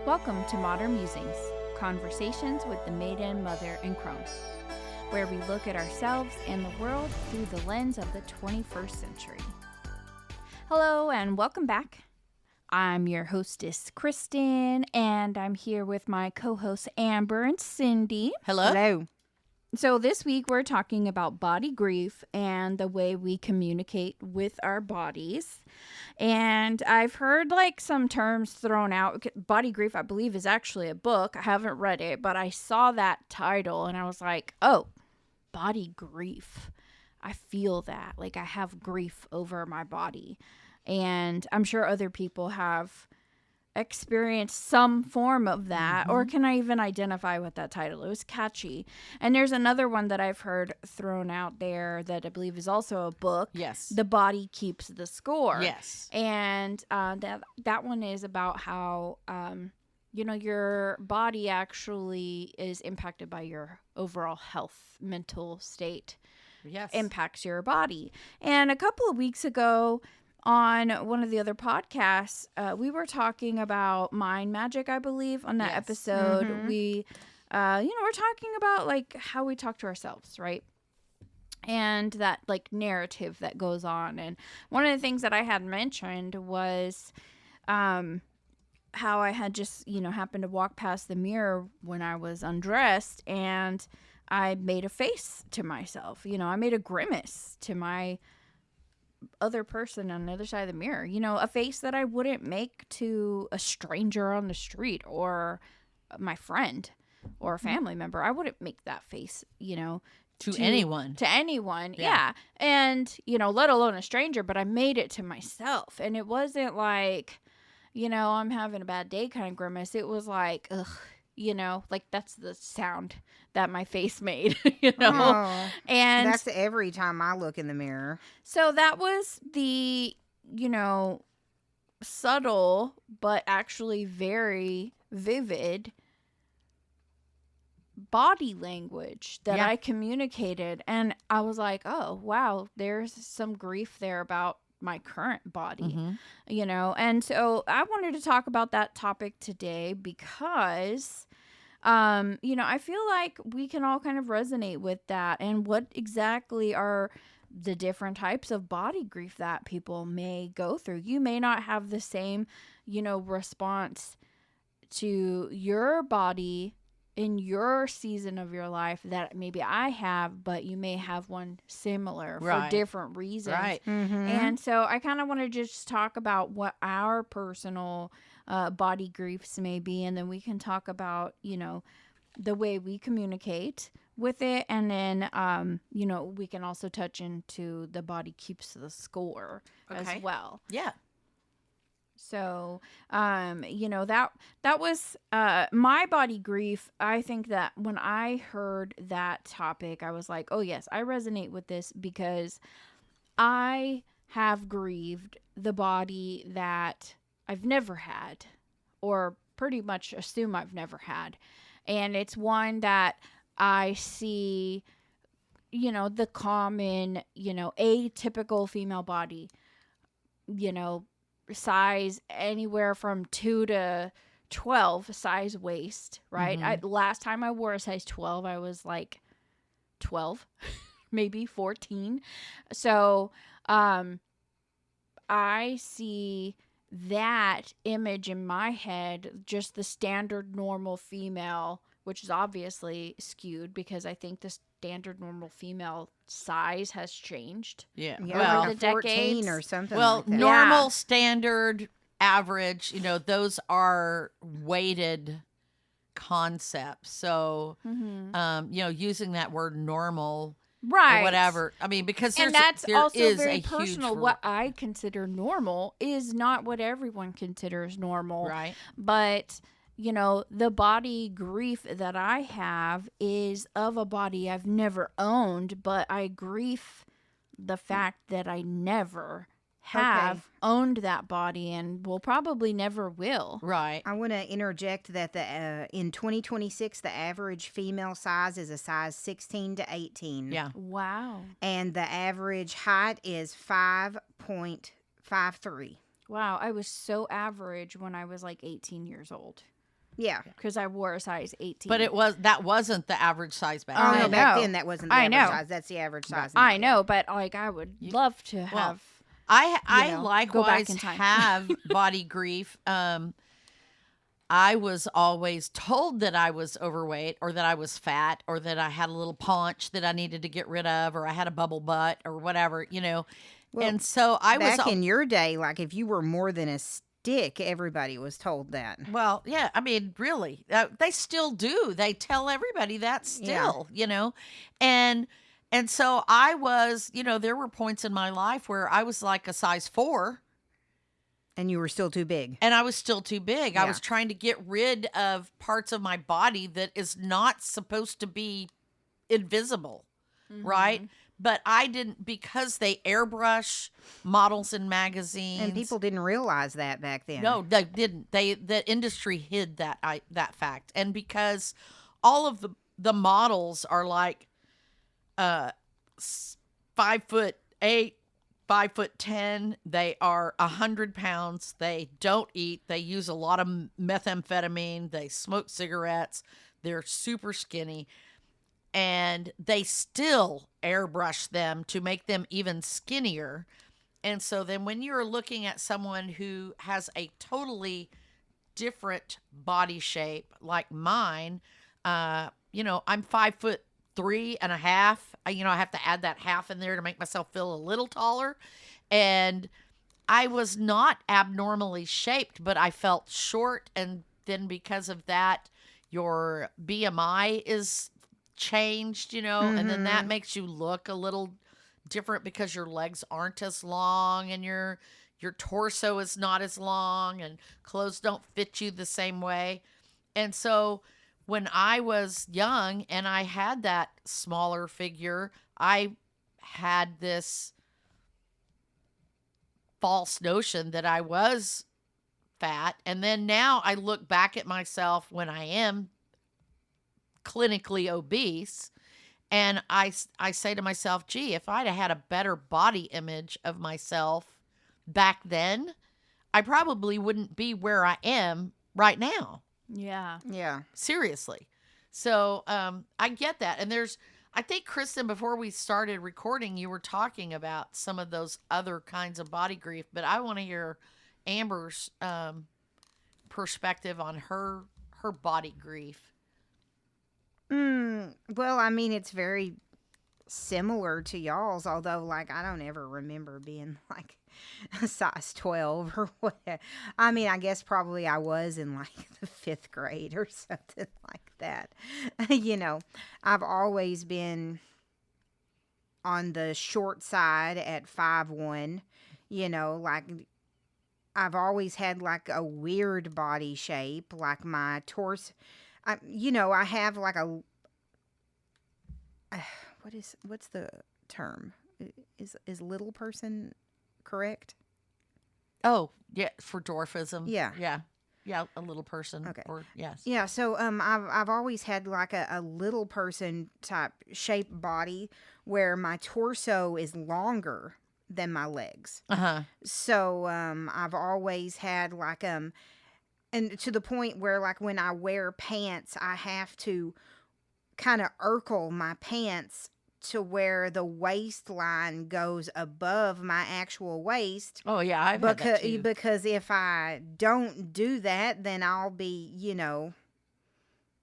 Welcome to Modern Musings, conversations with the maiden, mother, and crone, where we look at ourselves and the world through the lens of the 21st century. Hello and welcome back. I'm your hostess, Kristen, and I'm here with my co-hosts, Amber and Cindy. Hello. So this week we're talking about body grief and the way we communicate with our bodies. And I've heard some terms thrown out. Body Grief, I believe, is actually a book. I haven't read it, but I saw that title and I was like, oh, body grief. I feel that. I have grief over my body. And I'm sure other people have experienced some form of that, or can I even identify with that title? It was catchy. And there's another one that I've heard thrown out there that I believe is also a book. Yes. The Body Keeps the Score. Yes. And that one is about how your body actually is impacted by your overall health, mental state. Yes. Impacts your body. And a couple of weeks ago, on one of the other podcasts, we were talking about mind magic, I believe, on that episode. Mm-hmm. We, we're talking about how we talk to ourselves, right? And that narrative that goes on. And one of the things that I had mentioned was how I had just, happened to walk past the mirror when I was undressed, and I made a face to myself. I made a grimace to my other person on the other side of the mirror, a face that I wouldn't make to a stranger on the street or my friend or a family member. I wouldn't make that face, to anyone. To anyone. Yeah. And, let alone a stranger, but I made it to myself. And it wasn't I'm having a bad day kind of grimace. It was ugh. That's the sound that my face made, Oh, and that's every time I look in the mirror. So that was the, subtle, but actually very vivid body language that I communicated. And I was like, oh, wow, there's some grief there about my current body, and so I wanted to talk about that topic today because, I feel like we can all kind of resonate with that. And what exactly are the different types of body grief that people may go through? You may not have the same, response to your body in your season of your life that maybe I have, but you may have one similar for different reasons. Right. Mm-hmm. And so I kind of want to just talk about what our personal body griefs may be, and then we can talk about, the way we communicate with it. And then, we can also touch into the body keeps the score as well. Yeah. So, that was my body grief. I think that when I heard that topic, I was like, oh, yes, I resonate with this because I have grieved the body that I've never had, or pretty much assume I've never had. And it's one that I see, the common, atypical female body, size anywhere from 2 to 12 size waist, right? Last time I wore a size 12, I was 12, maybe 14. So, I see that image in my head, just the standard normal female, which is obviously skewed because I think the standard normal female size has changed. Yeah. Well, the 14 decades. or something. Well, like that. normal, standard, average, those are weighted concepts. So, using that word normal, right, or whatever. I mean, because there also is very a personal. huge What I consider normal is not what everyone considers normal. right. But the body grief that I have is of a body I've never owned, but I grieve the fact that I never have owned that body and will probably never will. Right. I want to interject that in 2026, the average female size is a size 16 to 18. Yeah. Wow. And the average height is 5.53. Wow. I was so average when I was 18 years old. Yeah. because I wore a size 18. But that wasn't the average size back Oh, then. no, back know. then that wasn't the I average know. size. That's the average size now. I know, but like I would love to have. I know, go back likewise in time. have body grief. I was always told that I was overweight or that I was fat or that I had a little paunch that I needed to get rid of or I had a bubble butt or whatever, Well, and so I was back in your day, like if you were more than a stick, everybody was told that. well, yeah, I mean, really, they still do. They tell everybody that still, and so I was, there were points in my life where I was like a size 4. And you were still too big. And I was still too big. I Yeah. was trying to get rid of parts of my body that is not supposed to be invisible, right? But I didn't, because they airbrush models in magazines. And people didn't realize that back then. No, they didn't. The industry hid that fact. And because all of the models are like 5'8", 5'10", they are 100 pounds. They don't eat. They use a lot of methamphetamine. They smoke cigarettes. They're super skinny. And they still airbrush them to make them even skinnier. And so then when you're looking at someone who has a totally different body shape like mine, I'm 5'3.5". I have to add that half in there to make myself feel a little taller. And I was not abnormally shaped, but I felt short. And then because of that, your BMI is changed, and then that makes you look a little different because your legs aren't as long and your torso is not as long and clothes don't fit you the same way. And so when I was young and I had that smaller figure, I had this false notion that I was fat. And then now I look back at myself when I am clinically obese, and I say to myself, gee, if I'd have had a better body image of myself back then, I probably wouldn't be where I am right now. Yeah. Yeah. Seriously. So I get that. And I think, Kristen, before we started recording, you were talking about some of those other kinds of body grief, but I want to hear Amber's perspective on her body grief. Well, I mean, it's very similar to y'all's, although, like, I don't ever remember being, like, a size 12 or whatever. I mean, I guess probably I was in, like, the 5th grade or something like that. I've always been on the short side at 5'1", like, I've always had, like, a weird body shape, like my torso. I have like what's the term? Is little person correct? Oh, yeah, for dwarfism. Yeah. Yeah, a little person. Okay. Or yes. Yeah, so I've always had like a little person type shaped body where my torso is longer than my legs. Uh-huh. So I've always had like and to the point where, like, when I wear pants, I have to kind of urkel my pants to where the waistline goes above my actual waist. Oh, yeah, I've had that too. Because if I don't do that, then I'll be,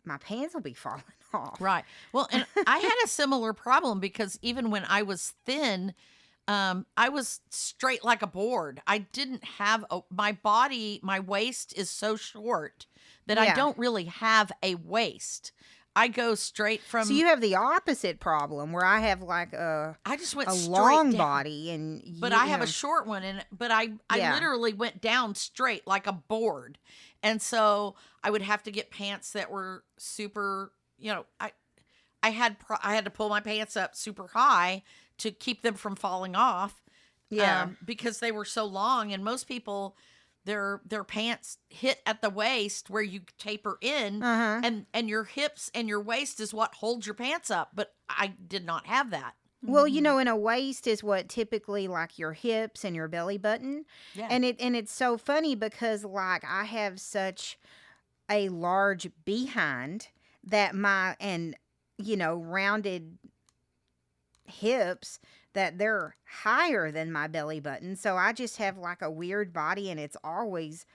my pants will be falling off. Right. Well, and I had a similar problem because even when I was thin, I was straight like a board. I didn't have my waist is so short that I don't really have a waist. I go straight from. So you have the opposite problem where I have like I just went a straight long down. body, But I have a short one, but I literally went down straight like a board, and so I would have to get pants that were super. I had to pull my pants up super high to keep them from falling off. Yeah. Because they were so long, and most people, their pants hit at the waist where you taper in, and your hips and your waist is what holds your pants up. But I did not have that. Well, and a waist is what typically like your hips and your belly button. Yeah. And it's so funny because like I have such a large behind that rounded hips that they're higher than my belly button. So I just have like a weird body, and it's always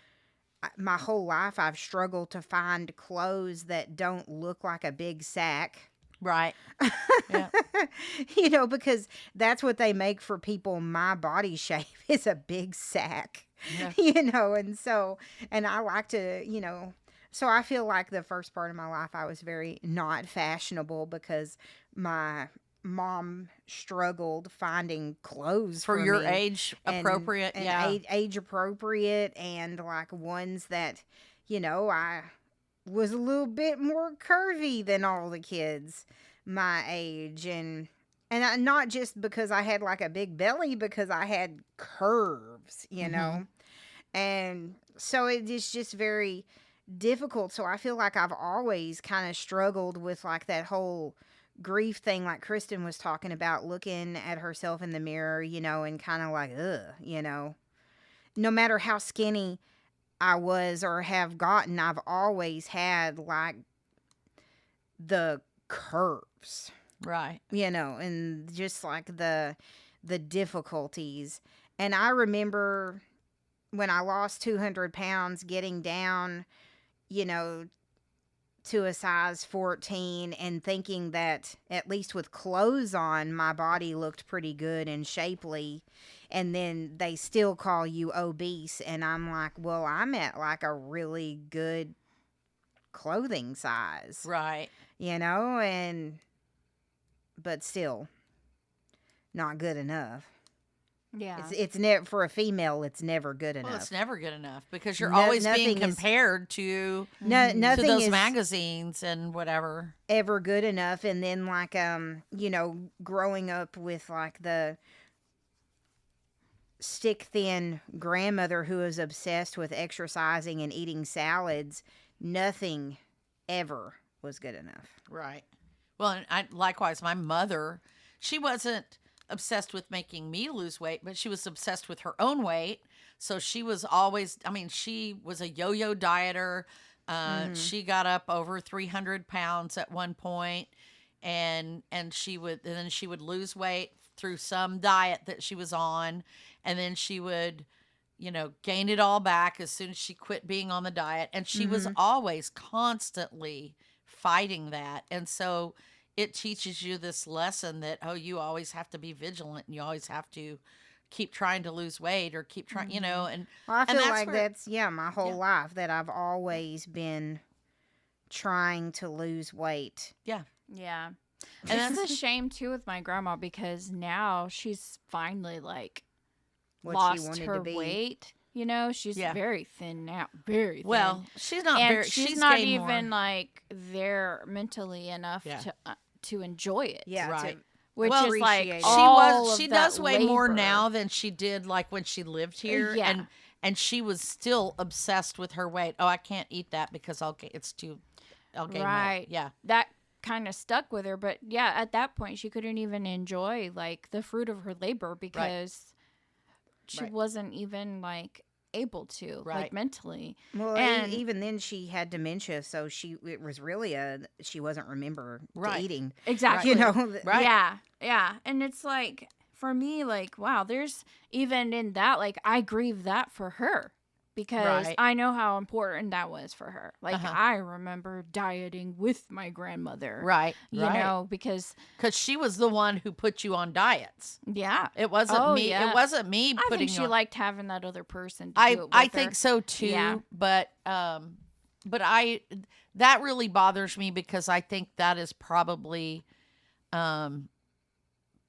my whole life I've struggled to find clothes that don't look like a big sack. Right. Yeah. Because that's what they make for people my body shape is a big sack. Yeah. And I like to, so I feel like the first part of my life I was very not fashionable because my mom struggled finding clothes For your me age appropriate. and Yeah. age appropriate, and like ones that, I was a little bit more curvy than all the kids my age, and not just because I had like a big belly, because I had curves, and so it is just very difficult. So I feel like I've always kind of struggled with like that whole grief thing, like Kristen was talking about, looking at herself in the mirror, and kind of like, ugh, no matter how skinny I was or have gotten, I've always had like the curves, Right. and just like the difficulties. And I remember when I lost 200 pounds, getting down, to a size 14 and thinking that at least with clothes on, my body looked pretty good and shapely. And then they still call you obese. And I'm like, well, I'm at like a really good clothing size, Right. but still not good enough. Yeah. It's never, for a female, it's never good enough. Well, it's never good enough because you're No- always nothing being is- compared to Nothing those is magazines and whatever. ever good enough. And then like growing up with like the stick thin grandmother who was obsessed with exercising and eating salads, nothing ever was good enough. Right. Well, and likewise, my mother, she wasn't obsessed with making me lose weight, but she was obsessed with her own weight. So she was always, she was a yo-yo dieter. She got up over 300 pounds at one point, and then she would lose weight through some diet that she was on, and then she would, gain it all back as soon as she quit being on the diet. And she was always constantly fighting that. And so it teaches you this lesson that, you always have to be vigilant, and you always have to keep trying to lose weight or keep trying, and Well, I and feel that's like where- that's my whole life, that I've always been trying to lose weight. yeah. Yeah. And And that's- it's a shame too with my grandma because now she's finally like What she lost wanted her to be. weight. She's Yeah. very thin now. Very thin. Well, she's not and very. she's not gained even more. like there mentally enough Yeah. to enjoy it. Yeah, Right. Which Well, is like appreciate it. all She of does that weigh more labor. now than she did like when she lived here. Yeah. And she was still obsessed with her weight. Oh, I can't eat that because I'll gain weight. Right. Yeah. That kind of stuck with her, but yeah, at that point she couldn't even enjoy like the fruit of her labor because she Right. wasn't even like able to, Right. like mentally. Well, And- even then she had dementia, so it was really she wasn't remember Right. to eating. Exactly. Right. Yeah. Yeah. And it's like for me, like, wow, there's even in that, like I grieve that for her. Because Right. I know how important that was for her. Like Uh-huh. I remember dieting with my grandmother. Right. You right. know, because Because she was the one who put you on diets. yeah. It wasn't Oh, me. yeah. It wasn't me I putting think you she on. liked having that other person to do it with I her. think so too. Yeah. But that really bothers me because I think that is probably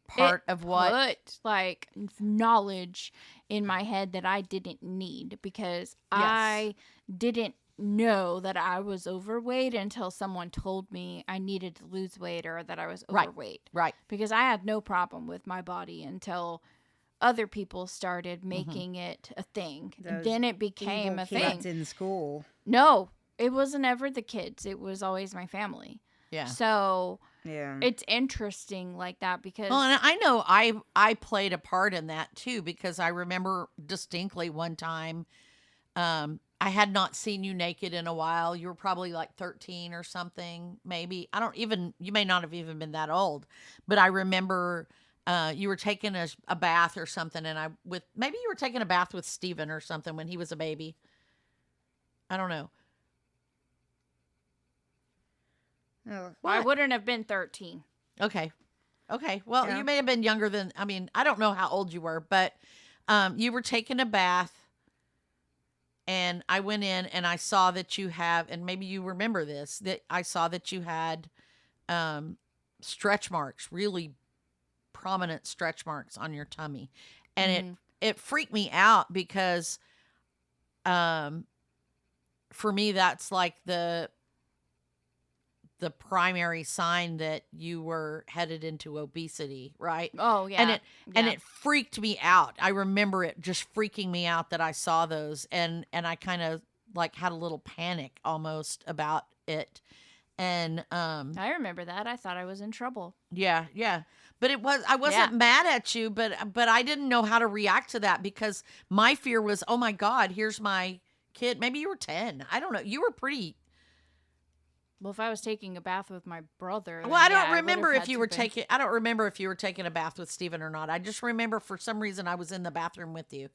part of what. Put like knowledge in my head that I didn't need because Yes. I didn't know that I was overweight until someone told me I needed to lose weight or that I was Right. overweight. Right. Because I had no problem with my body until other people started Mm-hmm. making it a thing. Those Then it became Evil a thing. kids in school. No, it wasn't ever the kids. It was always my family. Yeah. So Yeah. it's interesting like that because Well, and I know I played a part in that too because I remember distinctly one time I had not seen you naked in a while. You were probably like 13 or something, maybe. You may not have even been that old, but I remember you were taking a bath or something, and maybe you were taking a bath with Steven or something when he was a baby. I don't know. Oh, I wouldn't have been 13. Okay. Well, Yeah. you may have been younger than, I don't know how old you were, but you were taking a bath, and I went in and I saw that you have, and maybe you remember this, that I saw that you had stretch marks, really prominent stretch marks on your tummy. And it freaked me out because for me, that's like the primary sign that you were headed into obesity, right? Oh, yeah. And it freaked me out. I remember it just freaking me out that I saw those, and I kind of like had a little panic almost about it. And I remember that. I thought I was in trouble. yeah. But I wasn't mad at you, but I didn't know how to react to that because my fear was, oh my God, here's my kid. Maybe you were 10. I don't know. You were pretty. Well, if I was taking a bath with my brother, Well, I don't would remember have if you had were to been. taking. I don't remember if you were taking a bath with Steven or not. I just remember for some reason I was in the bathroom with you,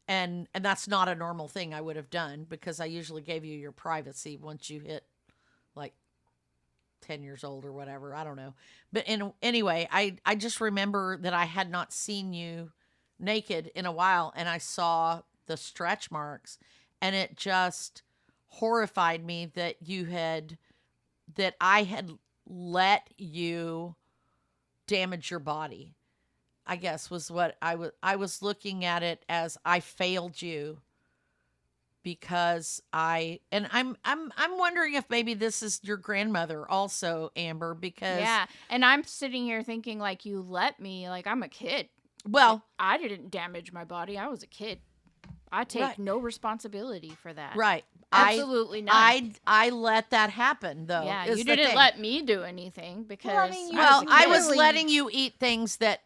and that's not a normal thing I would have done because I usually gave you your privacy once you hit like 10 years old or whatever. I don't know, but anyway, I just remember that I had not seen you naked in a while, and I saw the stretch marks, and it just horrified me that I had let you damage your body, I guess was what I was looking at it as. I failed you because I'm wondering if maybe this is your grandmother also, Amber, because Yeah, and I'm sitting here thinking like you let me, like I'm a kid. well, I didn't damage my body. I was a kid. I take Right. no responsibility for that. right. Absolutely none. I let that happen though. Yeah, is you the didn't thing. let me do anything because mean, you- Well, a I kid. was Really- letting you eat things that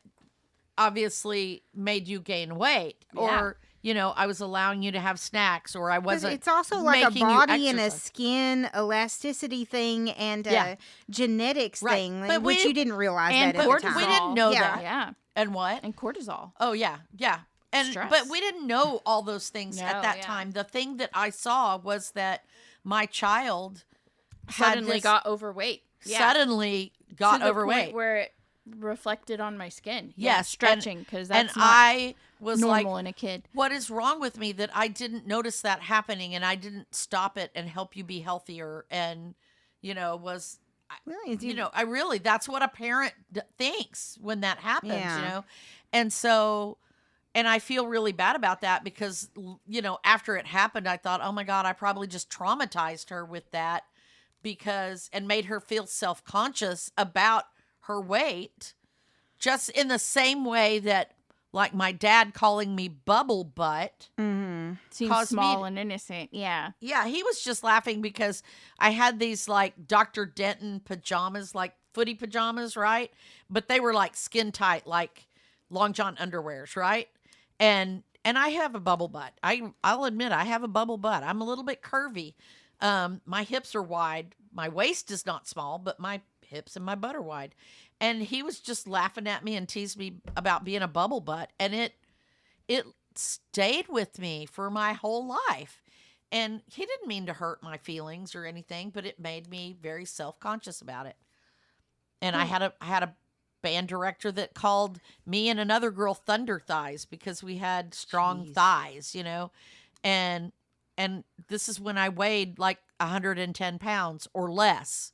obviously made you gain weight, or I was allowing you to have snacks, or I 'Cause wasn't. it's also like a making you body and a exercise. skin elasticity thing and Yeah. a genetics Right. thing, But which we- you didn't realize and that at the time. cortisol. We didn't know Yeah. that. Yeah, And what? and cortisol. Oh yeah. And Stress. but we didn't know all those things No, at that yeah. time. The thing that I saw was that my child Suddenly got overweight. Yeah. suddenly To got the overweight. point where it reflected on my skin. Yes, stretching because and that's not I was normal like, in a kid. what is wrong with me that I didn't notice that happening, and I didn't stop it and help you be healthier, and was Well, it's- I really, that's what a parent thinks when that happens, Yeah. And so, and I feel really bad about that because, after it happened, I thought, oh my God, I probably just traumatized her with that and made her feel self-conscious about her weight, just in the same way that, like, my dad calling me bubble butt. Seems caused me small to- and innocent. Yeah. Yeah, he was just laughing because I had these like Dr. Denton pajamas, like footy pajamas, right? But they were like skin tight, like long john underwears, right? And I have a bubble butt. I'll admit I have a bubble butt. I'm a little bit curvy. My hips are wide. My waist is not small, but my hips and my butt are wide. And he was just laughing at me and teased me about being a bubble butt, and it stayed with me for my whole life. And he didn't mean to hurt my feelings or anything, but it made me very self-conscious about it. And I had a band director that called me and another girl Thunder Thighs because we had strong Jeez. thighs, And this is when I weighed like 110 pounds or less.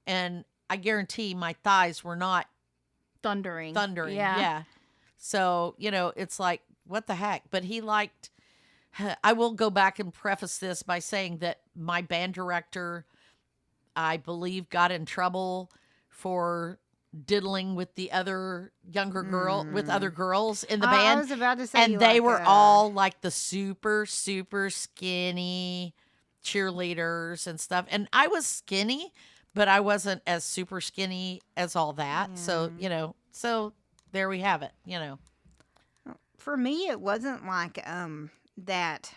And I guarantee my thighs were not Thundering. Yeah. So, it's like, what the heck? But he liked, I will go back and preface this by saying that my band director, I believe, got in trouble for diddling with the other younger with other girls in the band. I was about to say, And they like, were all like the super, super skinny cheerleaders and stuff. And I was skinny, but I wasn't as super skinny as all that. So, so there we have it, For me, it wasn't like that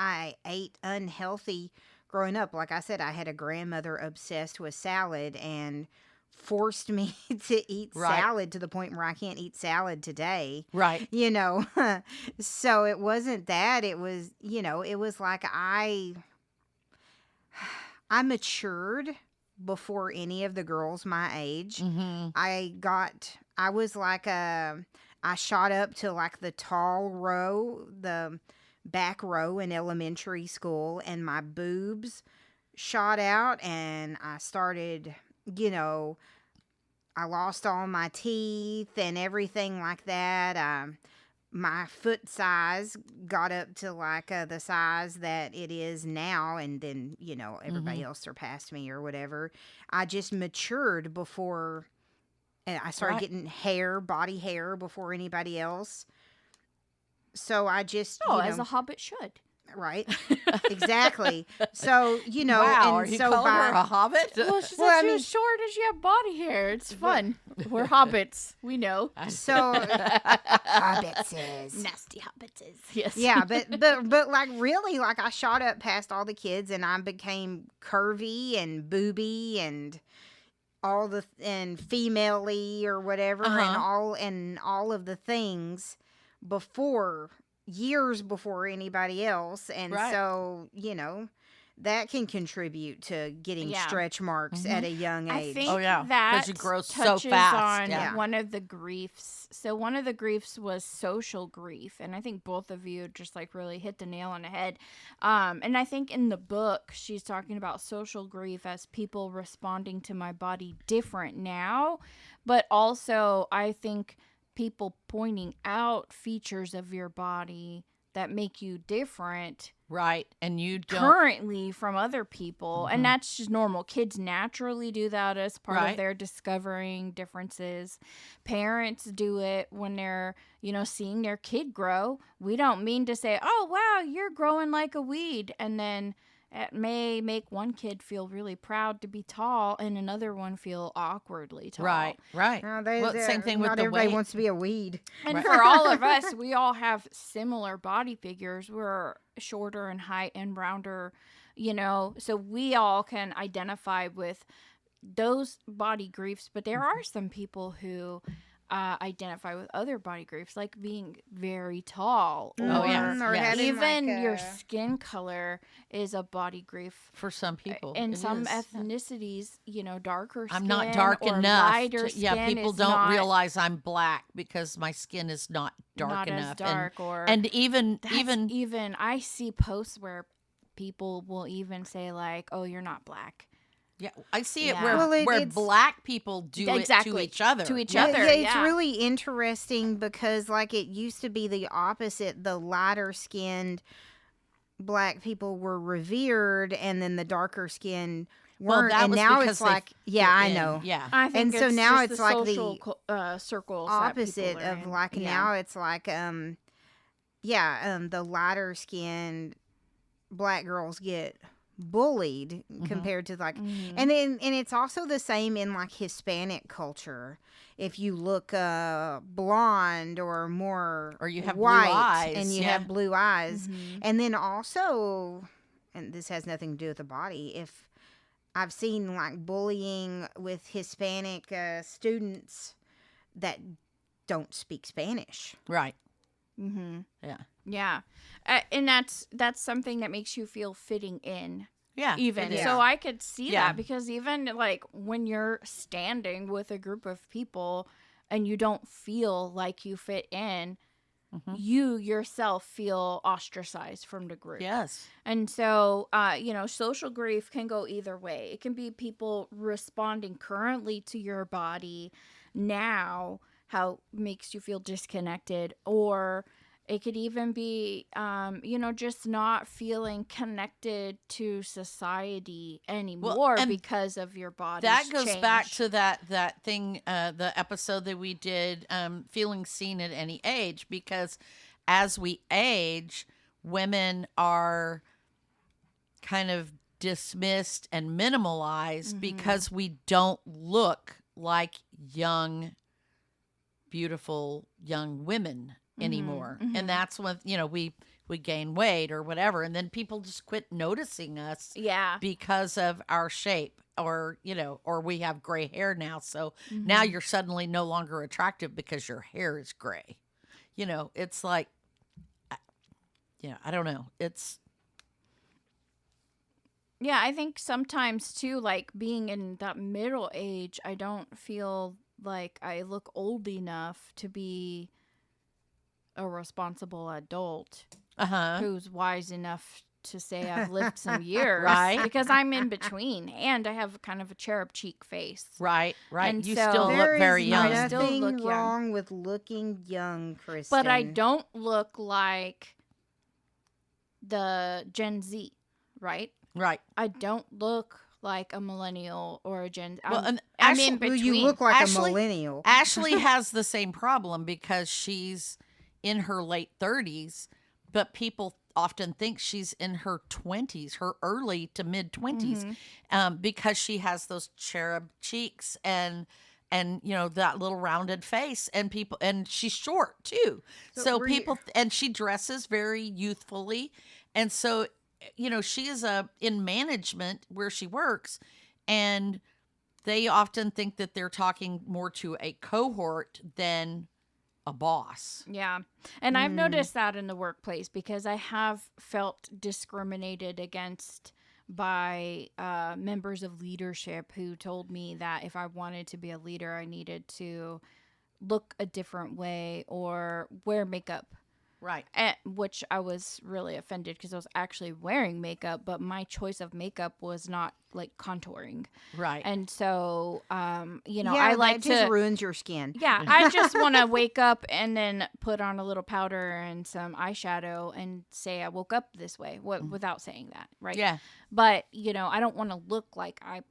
I ate unhealthy growing up. Like I said, I had a grandmother obsessed with salad and forced me to eat Right. salad to the point where I can't eat salad today. Right. You know, so it wasn't that. It was, it was like I matured before any of the girls my age. Mm-hmm. I was like I shot up to like the tall row, the back row in elementary school, and my boobs shot out, and I started, I lost all my teeth and everything like that. My foot size got up to like the size that it is now, and then everybody else surpassed me or whatever. I just matured before, and I started Right. getting body hair before anybody else. So I just as a hobbit should. right, exactly. So Wow, and are you so calling her by a hobbit? Well, she said Well, I she mean- was short and she had body hair. It's fun. We're hobbits. We know. so hobbitses. Nasty hobbitses. Yes. Yeah, but like really, like I shot up past all the kids, and I became curvy and booby and and female-y or whatever, and all of the things years before anybody else, and Right. so that can contribute to getting Yeah. stretch marks at a young I age. think Oh, yeah, 'cause that you grow so touches fast, on yeah. one of the griefs. So one of the griefs was social grief, and I think both of you just like really hit the nail on the head. And I think in the book she's talking about social grief as people responding to my body different now, but also I think people pointing out features of your body that make you different Right. And you don't. currently from other people, and that's just normal. Kids naturally do that as part Right. of their discovering differences. Parents do it when they're seeing their kid grow. We don't mean to say, oh wow, you're growing like a weed, and then it may make one kid feel really proud to be tall and another one feel awkwardly tall. Right. Right. No, Well, same thing with not the everybody weight. wants to be a weed. And Right. for all of us, we all have similar body figures. We're shorter in height and rounder, so we all can identify with those body griefs. But there are some people who identify with other body griefs, like being very tall, Oh, yeah. Or Yes. having even like your skin color is a body grief. For some people. In it some is. ethnicities, darker skin. I'm not dark or enough. Lighter skin People is don't not, realize I'm black because my skin is not dark not enough. as dark, or and even even I see posts where people will even say like, "Oh, you're not black." yeah, I see it Yeah. where Well, where it's- black people do it to Exactly. each other. To each Yeah, other. yeah, it's yeah. really interesting because like it used to be the opposite. The lighter skinned black people were revered, and then the darker skinned Well, weren't. that And was now because it's they like, yeah, I fit in. know. Yeah. I think And so it's now just it's the like the social circles that opposite people are of in. like Yeah. now it's like the lighter skinned black girls get bullied compared to like Mhm. and it's also the same in like Hispanic culture. If you look blonde or more Or you have blue white eyes, and you yeah. have blue eyes, Mhm. and then also, and this has nothing to do with the body, if I've seen like bullying with Hispanic students that don't speak Spanish. Right. Mhm. Yeah. Yeah. And that's something that makes you feel fitting in. Yeah. Even it is. so I could see Yeah. that, because even like when you're standing with a group of people and you don't feel like you fit in, you yourself feel ostracized from the group. Yes. And so social grief can go either way. It can be people responding currently to your body now, how it makes you feel disconnected, or it could even be, just not feeling connected to society anymore and because of your body's That goes back change. to that thing, the episode that we did, feeling seen at any age, because as we age, women are kind of dismissed and minimalized because we don't look like young, beautiful young women anymore. And that's when we we gain weight or whatever, and then people just quit noticing us Yeah. because of our shape, or or we have gray hair now, so now you're suddenly no longer attractive because your hair is gray. It's like, I don't know. Yeah, I think sometimes too, like being in that middle age, I don't feel like I look old enough to be a responsible adult who's wise enough to say I've lived some years. Right. Because I'm in between, and I have kind of a cherub cheek face. Right. And You so- still There look very is young. I still nothing look young. wrong with looking young, Kristen. But I don't look like the Gen Z, right? Right. I don't look like a millennial or a Gen. Well, and I'm Ashley- in Well, between. you look like Ashley- a millennial. Ashley has the same problem because she's in her late 30s, but people often think she's in her 20s, her early to mid 20s, because she has those cherub cheeks and that little rounded face, and she's short too. So were you- people, and she dresses very youthfully, and so she is in management where she works, and they often think that they're talking more to a cohort than a boss. Yeah. And I've noticed that in the workplace because I have felt discriminated against by members of leadership who told me that if I wanted to be a leader, I needed to look a different way or wear makeup. Right. Which I was really offended because I was actually wearing makeup, but my choice of makeup was not like contouring. Right. And so, yeah, I like that just to ruins your skin. Yeah, I just want to wake up and then put on a little powder and some eyeshadow and say I woke up this way without saying that, right? Yeah. But, I don't want to look like I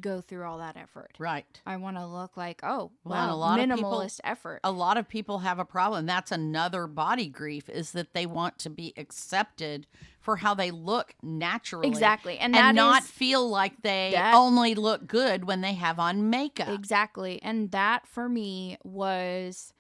go through all that effort. Right. I want to look like, Well, wow, a lot of people- minimalist effort. A lot of people have a problem. That's another body grief, is that they want to be accepted for how they look naturally. Exactly. And And that not is- feel like they that- only look good when they have on makeup. Exactly. And that for me was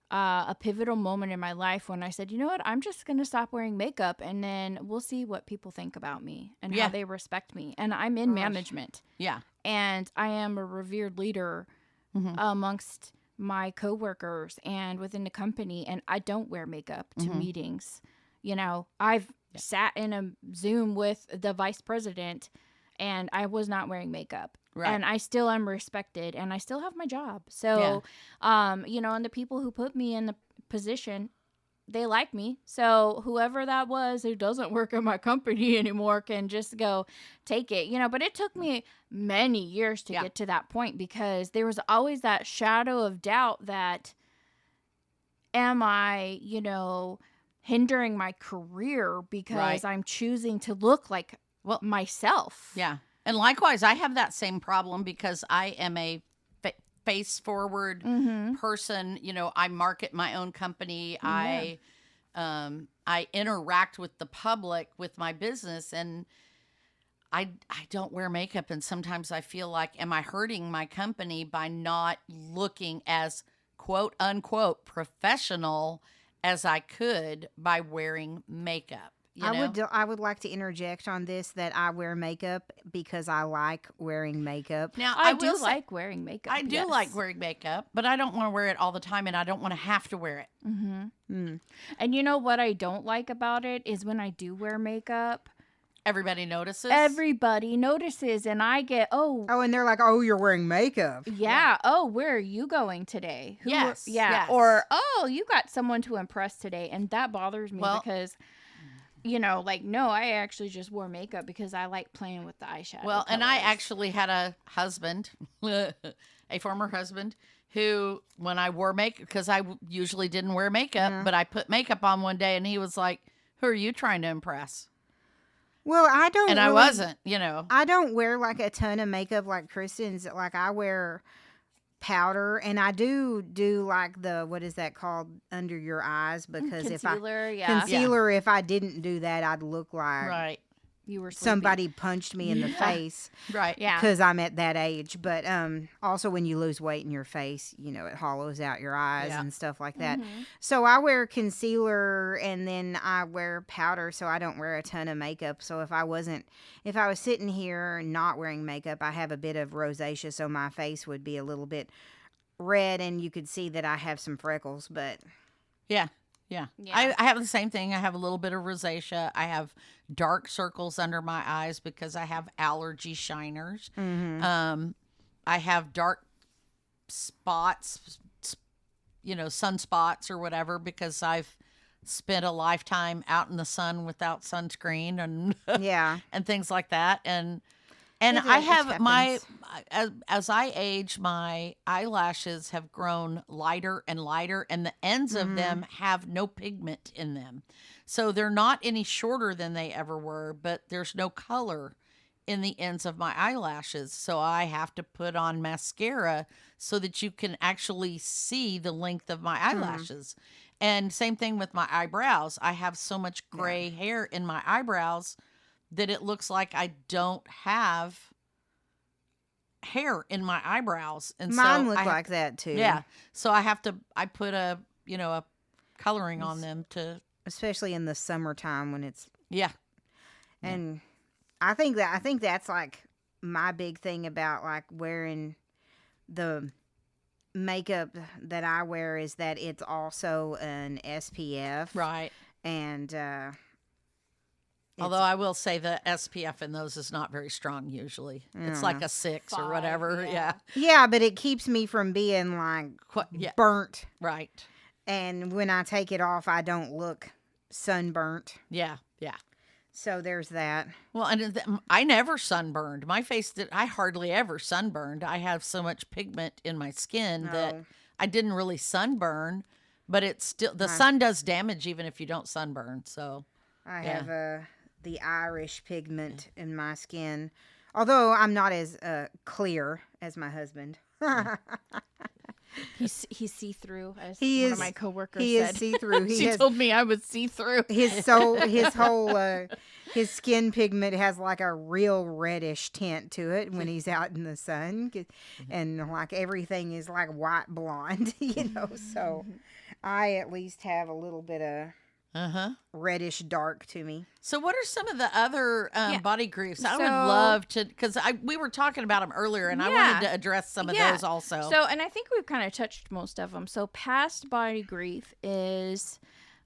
a pivotal moment in my life when I said, you know what, I'm just going to stop wearing makeup and then we'll see what people think about me and Yeah. how they respect me. And I'm in management. Yeah. And I am a revered leader amongst my coworkers and within the company. And I don't wear makeup to meetings. I've sat in a Zoom with the vice president and I was not wearing makeup. Right. And I still am respected and I still have my job. So, and the people who put me in the position, they like me. So whoever that was who doesn't work at my company anymore can just go take it, but it took me many years to get to that point because there was always that shadow of doubt that am I, hindering my career because I'm choosing to look like myself. Yeah. And likewise, I have that same problem because I am a face forward person. I market my own company. I interact with the public with my business, and I don't wear makeup. And sometimes I feel like, am I hurting my company by not looking as quote unquote professional as I could by wearing makeup? I would like to interject on this that I wear makeup because I like wearing makeup. Now, I will do say- like wearing makeup. I do yes. like wearing makeup, but I don't want to wear it all the time, and I don't want to have to wear it. And you know what I don't like about it is when I do wear makeup, Everybody notices. everybody notices and I get, Oh, and they're like, "Oh, you're wearing makeup." yeah. Oh, where are you going today? Yes, Yeah. yes. Or, oh, you got someone to impress today. And that bothers me Well- because, no, I actually just wore makeup because I like playing with the eyeshadow. Well, and I colors. actually had a husband, a former husband, who, when I wore makeup, because I usually didn't wear makeup, but I put makeup on one day, and he was like, "Who are you trying to impress?" Well, I don't. And I really- wasn't, I don't wear like a ton of makeup like Kristen's. Like I wear powder, and I do like the, what is that called, under your eyes, because concealer, if I didn't do that, I'd look like Right. You were sleepy. somebody punched me in the face. Right. Yeah. Because I'm at that age. But also when you lose weight in your face, it hollows out your eyes and stuff like that. So I wear concealer and then I wear powder, so I don't wear a ton of makeup. So if I was sitting here not wearing makeup, I have a bit of rosacea, so my face would be a little bit red and you could see that I have some freckles. But Yeah. Yeah. I have the same thing. I have a little bit of rosacea. I have dark circles under my eyes because I have allergy shiners. I have dark spots, sunspots or whatever, because I've spent a lifetime out in the sun without sunscreen and and things like that. And I have as I age, my eyelashes have grown lighter and lighter, and the ends of them have no pigment in them. So they're not any shorter than they ever were, but there's no color in the ends of my eyelashes. So I have to put on mascara so that you can actually see the length of my eyelashes. And same thing with my eyebrows. I have so much gray hair in my eyebrows that it looks like I don't have hair in my eyebrows. And mine look like that too. Yeah. So I put a coloring on them especially in the summertime when it's and I think that's like my big thing about like wearing the makeup that I wear is that it's also an SPF. Right. And although I will say the SPF in those is not very strong usually. It's like a 6 or whatever. Yeah, but it keeps me from being like burnt. Right. And when I take it off, I don't look sunburnt. Yeah, yeah. So there's that. Well, and I never sunburned. My face, I hardly ever sunburned. I have so much pigment in my skin that I didn't really sunburn, but it's still, the sun does damage even if you don't sunburn. So I have the Irish pigment in my skin, although I'm not as clear as my husband. He's see-through, as one of my coworkers said. He is see-through. She told me I was see-through. His whole his skin pigment has like a real reddish tint to it when he's out in the sun, and like everything is like white blonde, So I at least have a little bit of reddish dark to me. So what are some of the other body grieves? I would love to, because we were talking about them earlier, and I wanted to address some of those also. So, and I think we've kind of touched most of them. So past body grief is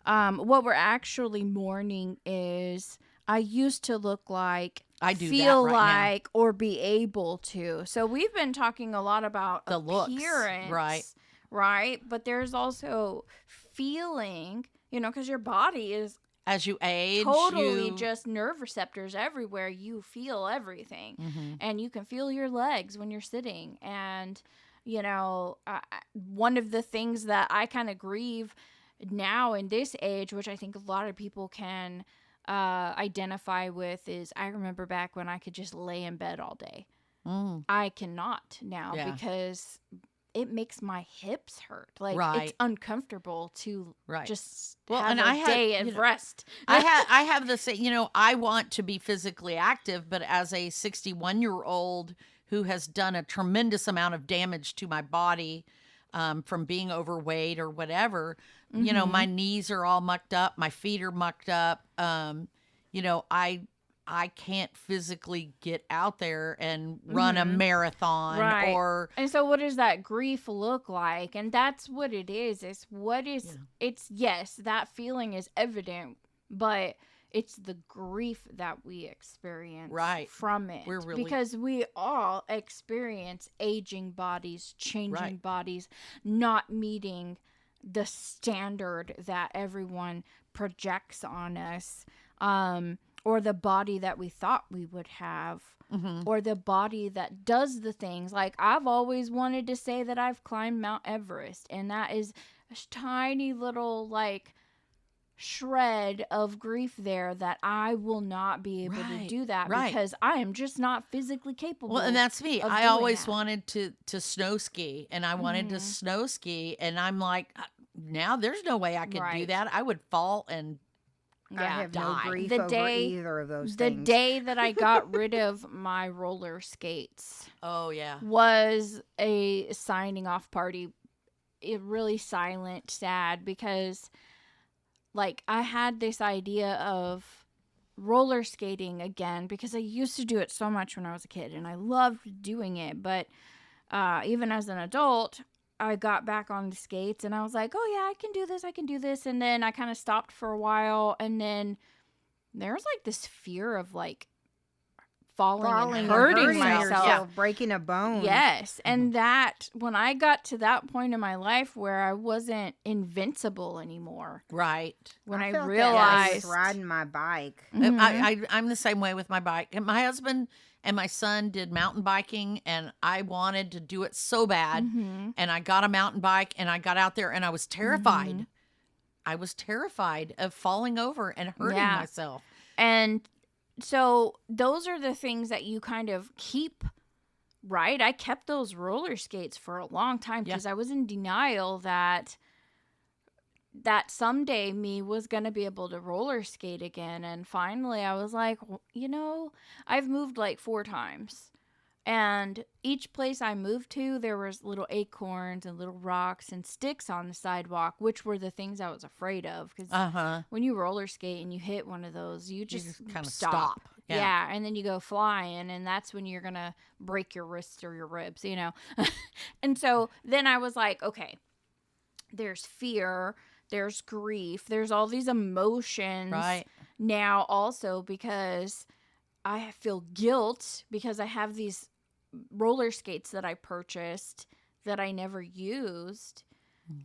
what we're actually mourning is I used to look like, feel like, or be able to. So we've been talking a lot about the appearance, looks, right? But there's also feeling, because your body is, as you age, totally just nerve receptors everywhere. You feel everything, and you can feel your legs when you're sitting. And one of the things that I kind of grieve now in this age, which I think a lot of people can identify with, is I remember back when I could just lay in bed all day. I cannot now because it makes my hips hurt. Like it's uncomfortable to just have a day of rest. I have the same, I want to be physically active, but as a 61-year-old who has done a tremendous amount of damage to my body from being overweight or whatever, my knees are all mucked up, my feet are mucked up. I can't physically get out there and run a marathon and so what does that grief look like? And that's what it is. It's yes, that feeling is evident, but it's the grief that we experience from it. Because we all experience aging bodies, changing bodies, not meeting the standard that everyone projects on us. Or the body that we thought we would have, or the body that does the things. Like, I've always wanted to say that I've climbed Mount Everest, and that is a tiny little, like, shred of grief there that I will not be able to do that because I am just not physically capable. Well, and that's me. I always wanted to snow ski, and I wanted to snow ski, and I'm like, now there's no way I could do that. I would fall and I have no die. grief The over day- either of those The things. day that I got rid of my roller skates Oh yeah. was a signing off party. It really silent, sad, because like I had this idea of roller skating again because I used to do it so much when I was a kid and I loved doing it. But even as an adult, I got back on the skates and I was like, oh yeah, I can do this. And then I kind of stopped for a while. And then there's like this fear of like falling and hurting myself. yourself, breaking a bone. Yes. And that, when I got to that point in my life where I wasn't invincible anymore, Right. when I felt that way realized with riding my bike. Mhm. I'm the same way with my bike. And my husband and my son did mountain biking, and I wanted to do it so bad. Mhm. And I got a mountain bike, and I got out there, and I was terrified. Mhm. I was terrified of falling over and hurting Yeah. myself. And so those are the things that you kind of keep, right? I kept those roller skates for a long time because I was in denial that someday me was going to be able to roller skate again. And finally I was like, you know, I've moved like 4 times. And each place I moved to, there was little acorns and little rocks and sticks on the sidewalk, which were the things I was afraid of. Because when you roller skate and you hit one of those, you just kind of stop. stop. Yeah, and then you go flying, and that's when you're going to break your wrists or your ribs, you know. And so then I was like, okay, there's fear, there's grief, there's all these emotions Right. now also because I feel guilt because I have these roller skates that I purchased that I never used.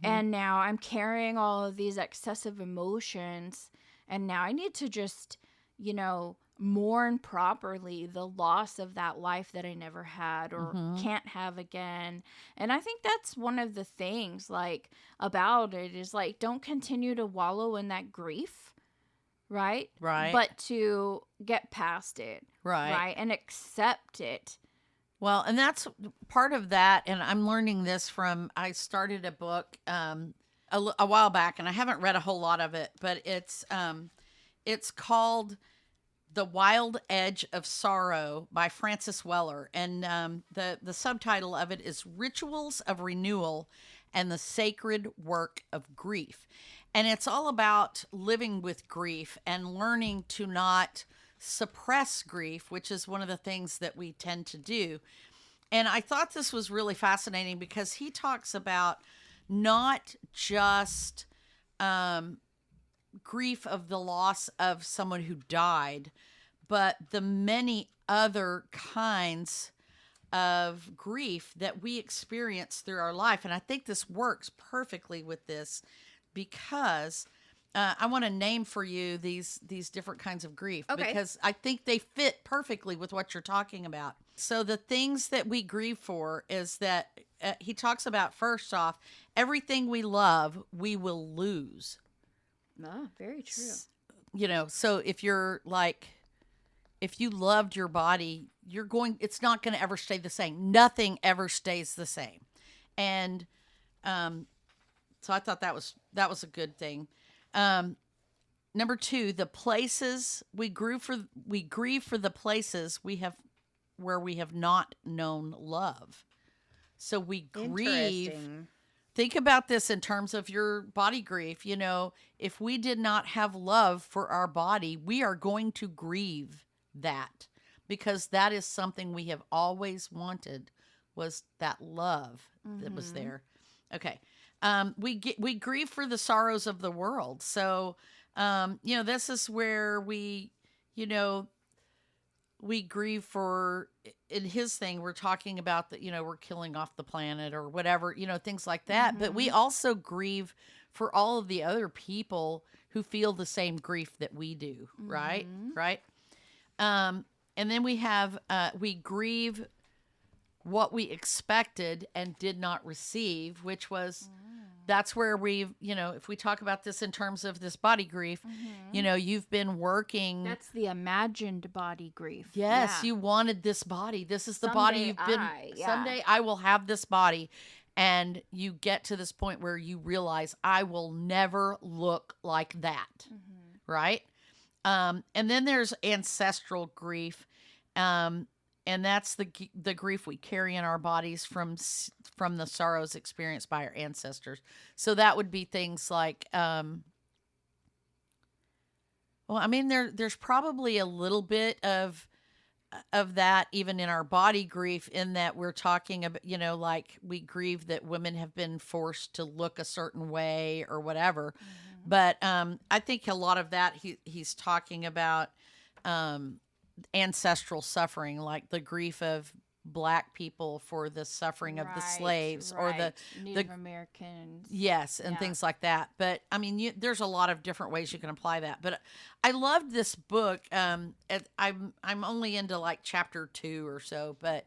And now I'm carrying all of these excessive emotions. And now I need to just, you know, mourn properly the loss of that life that I never had or can't have again. And I think that's one of the things like about it is like, don't continue to wallow in that grief. Right? Right. But to get past it. Right. And accept it. Well, and that's part of that. And I'm learning this from, I started a book a while back, and I haven't read a whole lot of it, but it's called The Wild Edge of Sorrow by Francis Weller. And the subtitle of it is Rituals of Renewal and the Sacred Work of Grief. And it's all about living with grief and learning to not suppress grief, which is one of the things that we tend to do. And I thought this was really fascinating because he talks about not just grief of the loss of someone who died, but the many other kinds of grief that we experience through our life. And I think this works perfectly with this because I want to name for you these different kinds of grief because I think they fit perfectly with what you're talking about. So the things that we grieve for is that he talks about, first off, everything we love, we will lose. Oh, very true. You know, so if you're like, if you loved your body, it's not going to ever stay the same. Nothing ever stays the same. And so I thought that was a good thing. Number 2, the places we grieve for the places where we have not known love. So we grieve. Think about this in terms of your body grief. You know, if we did not have love for our body, we are going to grieve that because that is something we have always wanted, was that love that was there. Okay. We grieve for the sorrows of the world. So, you know, this is where we grieve for, in his thing, we're talking about that, you know, we're killing off the planet or whatever, you know, things like that. But we also grieve for all of the other people who feel the same grief that we do. Right. Right. And then we have, we grieve what we expected and did not receive, which was, that's where we've, you know, if we talk about this in terms of this body grief, you know, you've been working. That's the imagined body grief. Yes, Yeah. you wanted this body. This is the Someday body you've been. Someday I will have this body. And you get to this point where you realize I will never look like that. Right? And then there's ancestral grief. And that's the grief we carry in our bodies from the sorrows experienced by our ancestors. So that would be things like, well, I mean, there's probably a little bit of that even in our body grief, in that we're talking about, like we grieve that women have been forced to look a certain way or whatever. But I think a lot of that he's talking about ancestral suffering, like the grief of Black people for the suffering of the slaves or the Native Americans. Yes, and things like that. But I mean, there's a lot of different ways you can apply that. But I loved this book. I'm only into like chapter 2 or so, but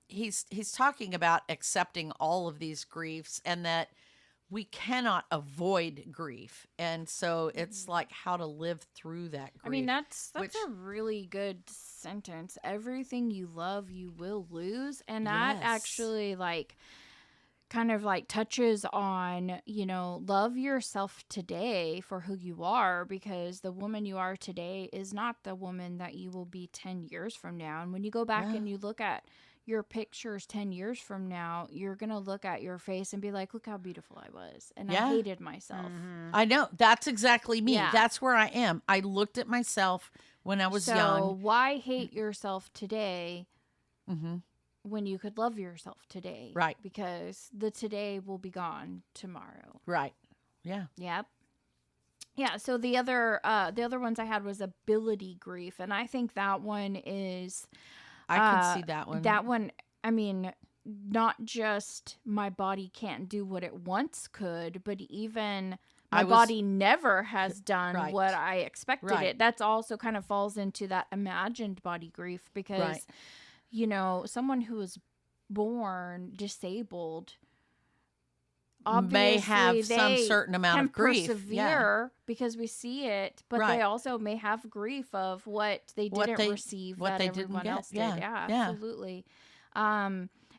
he's talking about accepting all of these griefs, and that we cannot avoid grief. And so it's like how to live through that grief. I mean, that's a really good sentence. Everything you love, you will lose. And that actually kind of touches on, love yourself today for who you are, because the woman you are today is not the woman that you will be 10 years from now. And when you go back and you look at your pictures 10 years from now, you're going to look at your face and be like, look how beautiful I was. And I hated myself. I know. That's exactly me. Yeah. That's where I am. I looked at myself when I was young. So why hate yourself today when you could love yourself today? Right. Because the today will be gone tomorrow. Right. Yeah. Yep. Yeah. So the other ones I had was ability grief. And I think that one is... I can see that one. That one, I mean, not just my body can't do what it once could, but even my body never has done what I expected it. That's also kind of falls into that imagined body grief, because, someone who was born disabled may have some certain amount of grief. Persevere because we see it, but they also may have grief of what they didn't receive that everyone else did. Yeah, absolutely.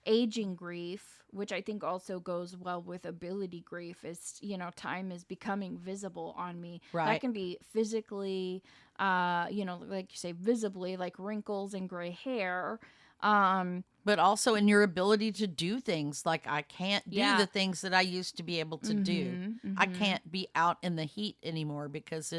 Aging grief, which I think also goes well with ability grief, is, time is becoming visible on me. Right. That can be physically, like you say, visibly, like wrinkles and gray hair. But also in your ability to do things. Like, I can't do the things that I used to be able to do. I can't be out in the heat anymore because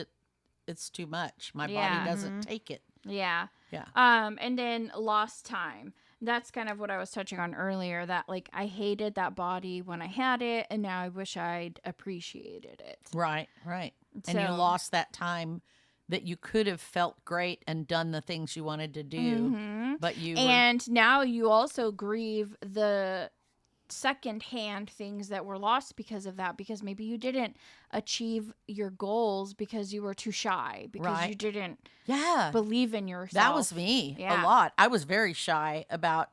it's too much. My body doesn't take it. Yeah. Yeah. And then lost time. That's kind of what I was touching on earlier, that I hated that body when I had it, and now I wish I'd appreciated it. Right. And you lost that time that you could have felt great and done the things you wanted to do, but and now you also grieve the secondhand things that were lost because of that, because maybe you didn't achieve your goals because you were too shy, because you didn't believe in yourself. That was me a lot. I was very shy about,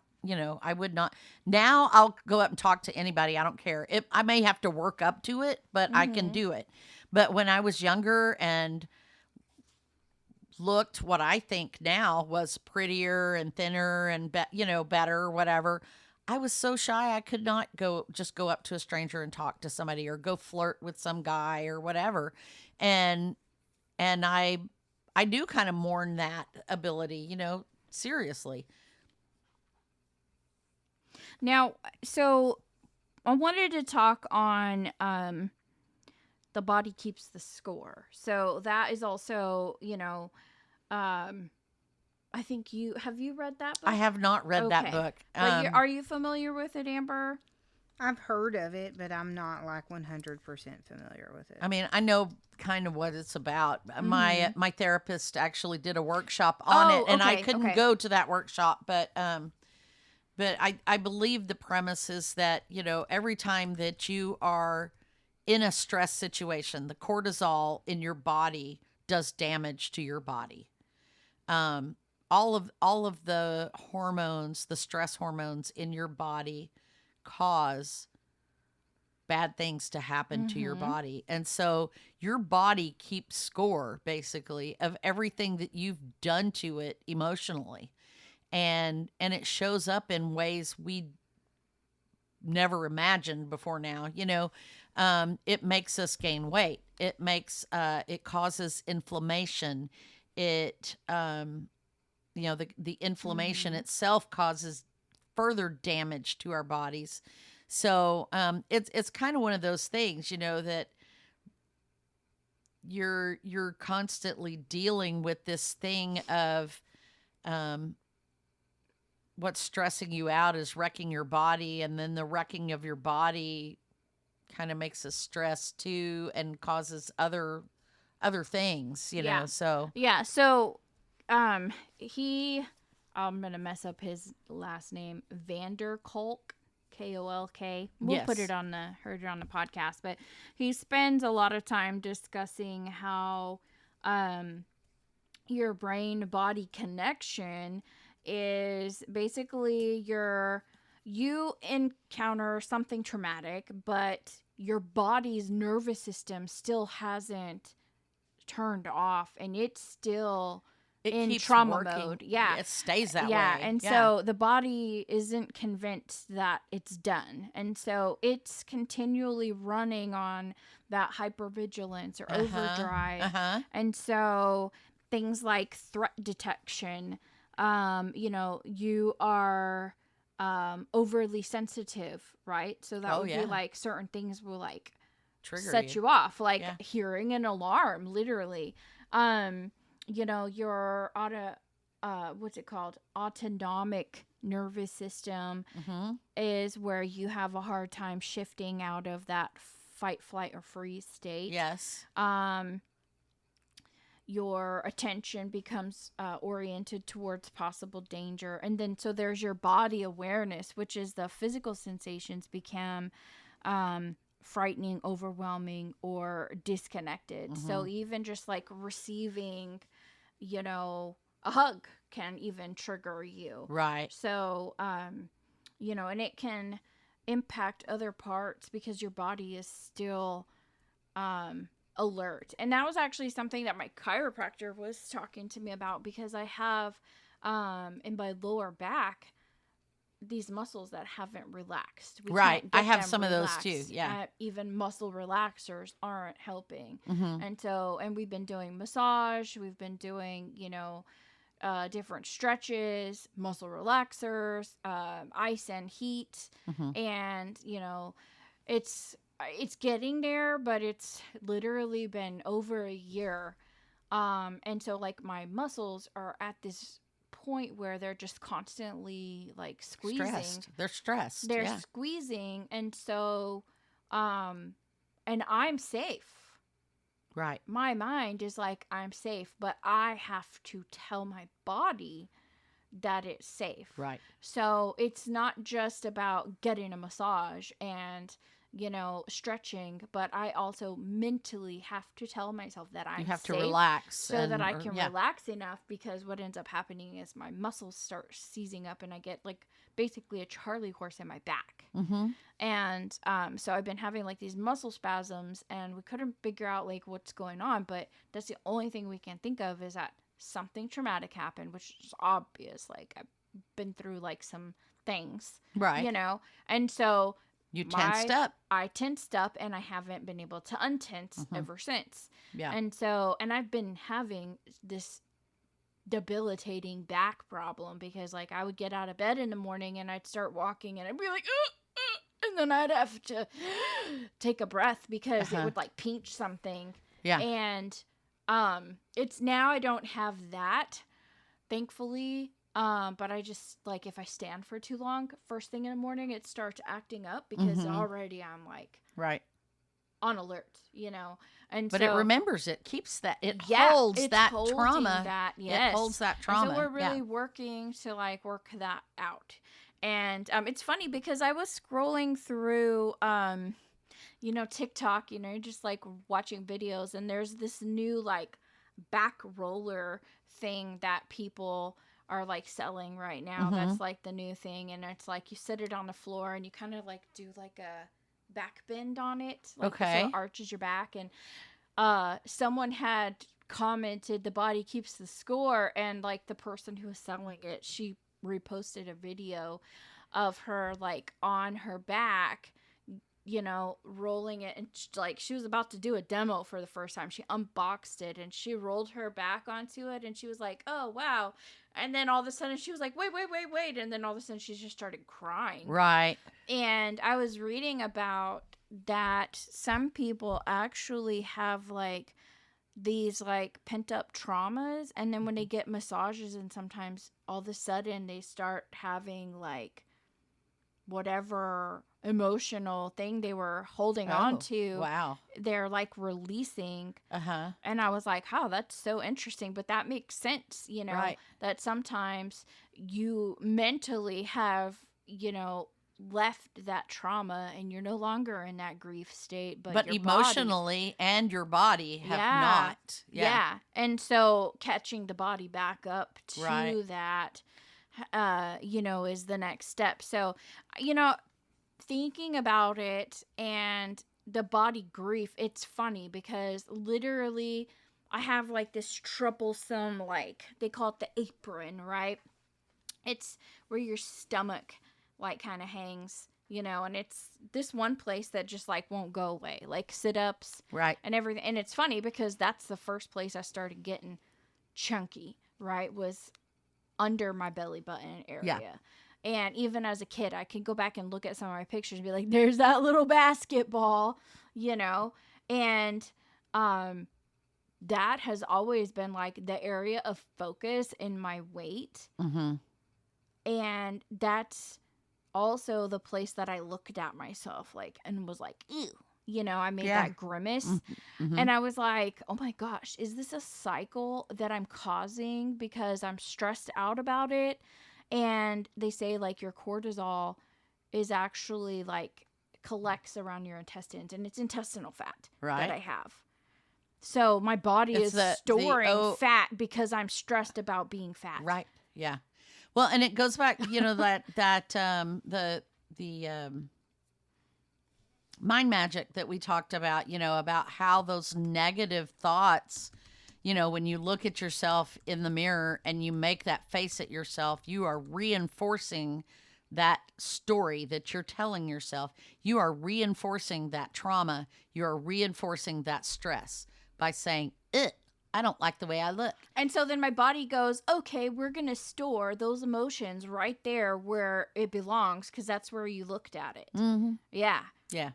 I would not. Now I'll go up and talk to anybody. I don't care. I may have to work up to it, but I can do it. But when I was younger and looked what I think now was prettier and thinner and better or whatever, I was so shy I could not go up to a stranger and talk to somebody or go flirt with some guy or whatever. And I do kind of mourn that ability, seriously. Now, so I wanted to talk on the body keeps the score. So that is also, I think have you read that book? I have not read that book. But are you familiar with it, Amber? I've heard of it, but I'm not 100% familiar with it. I mean, I know kind of what it's about. My therapist actually did a workshop on it, and I couldn't go to that workshop, but I believe the premise is that, every time that you are in a stress situation, the cortisol in your body does damage to your body. All of the hormones, the stress hormones in your body cause bad things to happen to your body. And so your body keeps score, basically, of everything that you've done to it emotionally. And it shows up in ways we never imagined before now. It makes us gain weight. it makes it causes inflammation. It the inflammation itself causes further damage to our bodies. So it's kind of one of those things, that you're constantly dealing with this thing of what's stressing you out is wrecking your body, and then the wrecking of your body kind of makes us stress too and causes other things, Yeah. so Yeah. So, I'm gonna mess up his last name, Vanderkolk, Kolk. We'll put Yes. it on the podcast, but he spends a lot of time discussing how, your brain body connection is basically you encounter something traumatic, but your body's nervous system still hasn't turned off, and it's still it in keeps trauma working. mode. Yeah. It stays that Yeah. way. And so the body isn't convinced that it's done. And so it's continually running on that hypervigilance or overdrive. And so things like threat detection, you are overly sensitive, right? So that would be like certain things will like trigger set you off, like hearing an alarm, literally. Your what's it called? Autonomic nervous system is where you have a hard time shifting out of that fight, flight, or freeze state. Yes. Your attention becomes oriented towards possible danger. And then so there's your body awareness, which is the physical sensations become frightening, overwhelming, or disconnected. So even just like receiving, a hug can even trigger you. Right. So, and it can impact other parts because your body is still alert. And that was actually something that my chiropractor was talking to me about, because I have in my lower back these muscles that haven't relaxed. Right. I have some of those too. Yeah. Even muscle relaxers aren't helping. And we've been doing massage. We've been doing, different stretches, muscle relaxers, ice and heat. And, it's getting there, but it's literally been over a year. And so like my muscles are at this point where they're just constantly like squeezing. They're stressed. They're squeezing, and so and I'm safe. Right. My mind is like, I'm safe, but I have to tell my body that it's safe. Right. So it's not just about getting a massage and stretching, but I also mentally have to tell myself that I'm safe. You have to relax. So that I can relax enough, because what ends up happening is my muscles start seizing up and I get like basically a Charlie horse in my back. And so I've been having like these muscle spasms, and we couldn't figure out like what's going on, but that's the only thing we can think of, is that something traumatic happened, which is obvious. Like I've been through like some things. Right. And so you tensed up. I tensed up, and I haven't been able to untense ever since. Yeah. And I've been having this debilitating back problem, because like I would get out of bed in the morning and I'd start walking and I'd be like, and then I'd have to take a breath because it would like pinch something. Yeah. And it's now I don't have that, thankfully. But I just, like, if I stand for too long, first thing in the morning, it starts acting up, because already I'm, like, right on alert, And but so, it remembers, it keeps that, it holds that trauma. Yes. It holds that trauma. And so we're really working to, like, work that out. And it's funny because I was scrolling through, TikTok, just, like, watching videos, and there's this new, like, back roller thing that people are like selling right now. That's like the new thing, and it's like you sit it on the floor and you kind of like do like a back bend on it, like so it arches your back. And someone had commented, the body keeps the score, and like the person who was selling it, she reposted a video of her like on her back rolling it, and she was about to do a demo for the first time. She unboxed it and she rolled her back onto it and she was like, oh wow. And then all of a sudden she was like, wait, and then all of a sudden she just started crying. Right. And I was reading about that some people actually have like these like pent up traumas, and then when they get massages, and sometimes all of a sudden they start having like whatever emotional thing they were holding on to, wow, they're like releasing. Uh-huh. And I was like, oh, that's so interesting. But that makes sense, Right. that sometimes you mentally have, left that trauma and you're no longer in that grief state, but your emotionally body, and your body have not. Yeah. And so catching the body back up to Right. that, is the next step. So, thinking about it and the body grief, it's funny because literally I have like this troublesome, like they call it the apron, right? It's where your stomach like kind of hangs, and it's this one place that just like won't go away, like sit-ups, Right. and everything. And it's funny because that's the first place I started getting chunky, right, was under my belly button area. Yeah. And even as a kid, I could go back and look at some of my pictures and be like, there's that little basketball, and that has always been like the area of focus in my weight. Mm-hmm. And that's also the place that I looked at myself like and was like, ew. I made that grimace. Mm-hmm. And I was like, oh my gosh, is this a cycle that I'm causing because I'm stressed out about it? And they say like your cortisol is actually like collects around your intestines, and it's intestinal fat Right. that I have. So my body is storing fat because I'm stressed about being fat. Right. Yeah. Well, and it goes back, the mind magic that we talked about, about how those negative thoughts, when you look at yourself in the mirror and you make that face at yourself, you are reinforcing that story that you're telling yourself. You are reinforcing that trauma. You are reinforcing that stress by saying, ugh, I don't like the way I look. And so then my body goes, okay, we're going to store those emotions right there where it belongs because that's where you looked at it. Mm-hmm. Yeah. Yeah.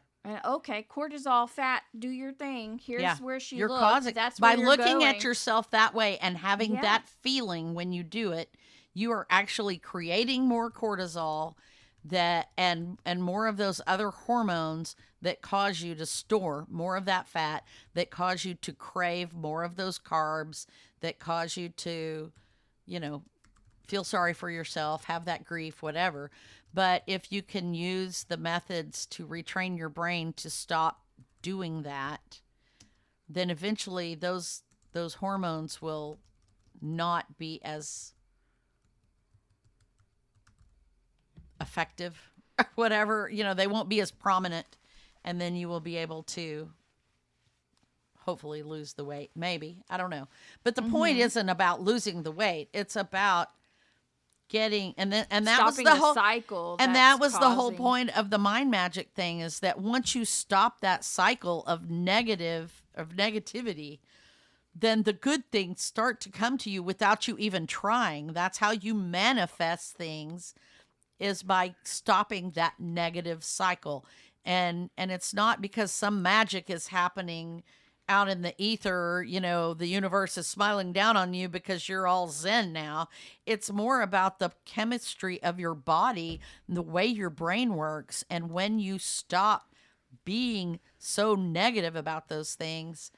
Okay, cortisol, fat, do your thing. Here's where she looks. Causing, that's where by you're looking going. at yourself that way and having that feeling when you do it, you are actually creating more cortisol and more of those other hormones that cause you to store more of that fat, that cause you to crave more of those carbs, that cause you to, feel sorry for yourself, have that grief, whatever. But if you can use the methods to retrain your brain to stop doing that, then eventually those hormones will not be as effective, whatever, they won't be as prominent, and then you will be able to hopefully lose the weight. Maybe, I don't know. But the point isn't about losing the weight. It's about getting, and that was stopping the whole cycle. And that was the whole point of the mind magic thing, is that once you stop that cycle of negativity, then the good things start to come to you without you even trying. That's how you manifest things, is by stopping that negative cycle. And it's not because some magic is happening out in the ether, the universe is smiling down on you because you're all zen now. It's more about the chemistry of your body, the way your brain works. And when you stop being so negative about those things,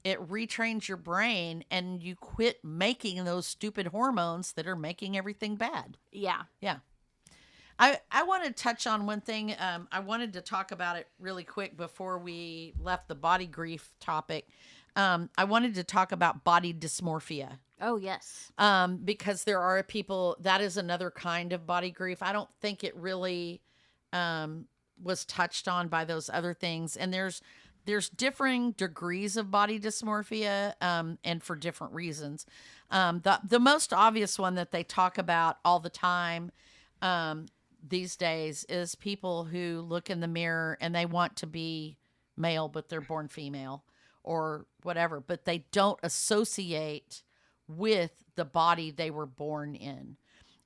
it retrains your brain and you quit making those stupid hormones that are making everything bad. Yeah. Yeah. I want to touch on one thing. I wanted to talk about it really quick before we left the body grief topic. I wanted to talk about body dysmorphia. Oh, yes. Because there are people, that is another kind of body grief. I don't think it really was touched on by those other things. And there's differing degrees of body dysmorphia, and for different reasons. The most obvious one that they talk about all the time, these days is people who look in the mirror and they want to be male, but they're born female or whatever, but they don't associate with the body they were born in.